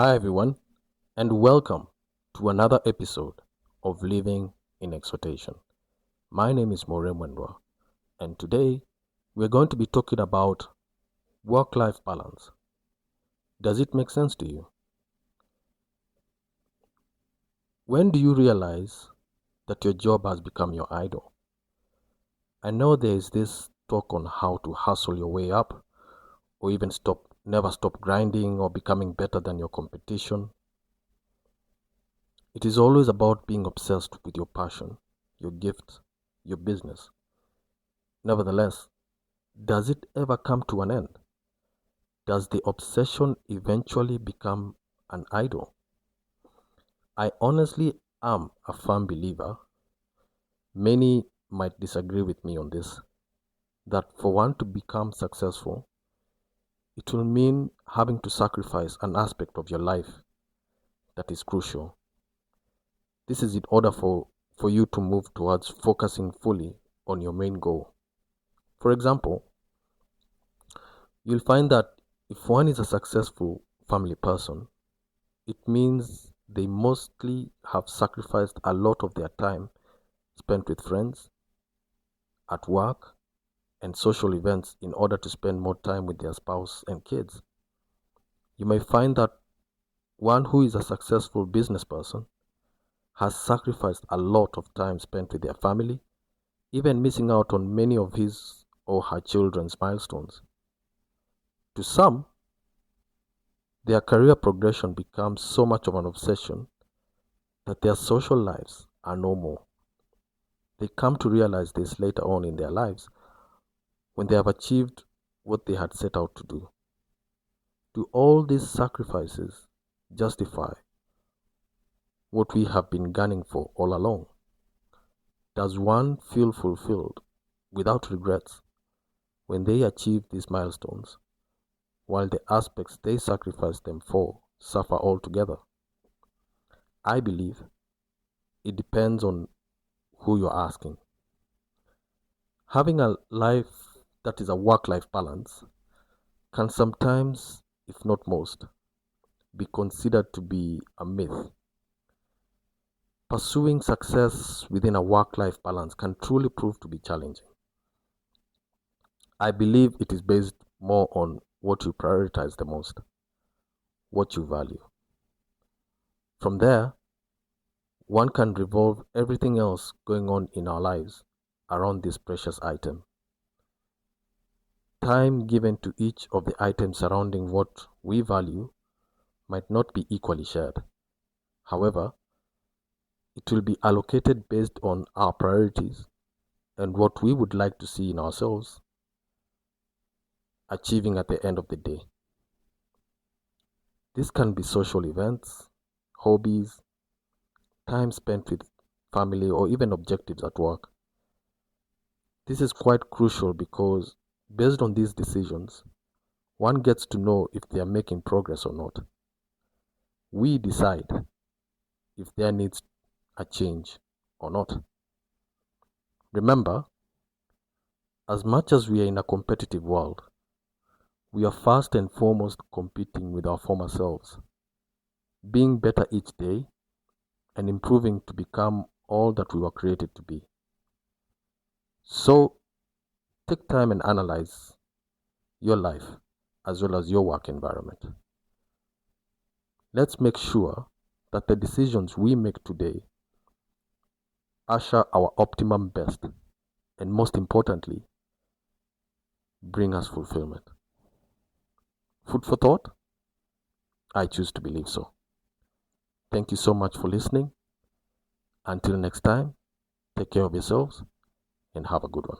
Hi, everyone, and welcome to another episode of Living in Exhortation. My name is More Mwendwa, and today we're going to be talking about work life balance. Does it make sense to you? When do you realize that your job has become your idol? I know there is this talk on how to hustle your way up, or even never stop grinding or becoming better than your competition. It is always about being obsessed with your passion, your gift, your business. Nevertheless, does it ever come to an end? Does the obsession eventually become an idol? I honestly am a firm believer, many might disagree with me on this, that for one to become successful, it will mean having to sacrifice an aspect of your life that is crucial. This is in order for you to move towards focusing fully on your main goal. For example, you'll find that if one is a successful family person, it means they mostly have sacrificed a lot of their time spent with friends, at work, and social events in order to spend more time with their spouse and kids. You may find that one who is a successful business person has sacrificed a lot of time spent with their family, even missing out on many of his or her children's milestones. To some, their career progression becomes so much of an obsession that their social lives are no more. They come to realize this later on in their lives when they have achieved what they had set out to do. Do all these sacrifices justify what we have been gunning for all along? Does one feel fulfilled without regrets when they achieve these milestones, while the aspects they sacrificed them for suffer altogether? I believe it depends on who you're asking. Having a life that is a work-life balance can sometimes, if not most, be considered to be a myth. Pursuing success within a work-life balance can truly prove to be challenging. I believe it is based more on what you prioritize the most, what you value. From there, one can revolve everything else going on in our lives around this precious item. Time given to each of the items surrounding what we value might not be equally shared. However, it will be allocated based on our priorities and what we would like to see in ourselves achieving at the end of the day. This can be social events, hobbies, time spent with family, or even objectives at work. This is quite crucial because based on these decisions, one gets to know if they are making progress or not. We decide if there needs a change or not. Remember, as much as we are in a competitive world, we are first and foremost competing with our former selves, being better each day and improving to become all that we were created to be. So, take time and analyze your life as well as your work environment. Let's make sure that the decisions we make today usher our optimum best and, most importantly, bring us fulfillment. Food for thought? I choose to believe so. Thank you so much for listening. Until next time, take care of yourselves and have a good one.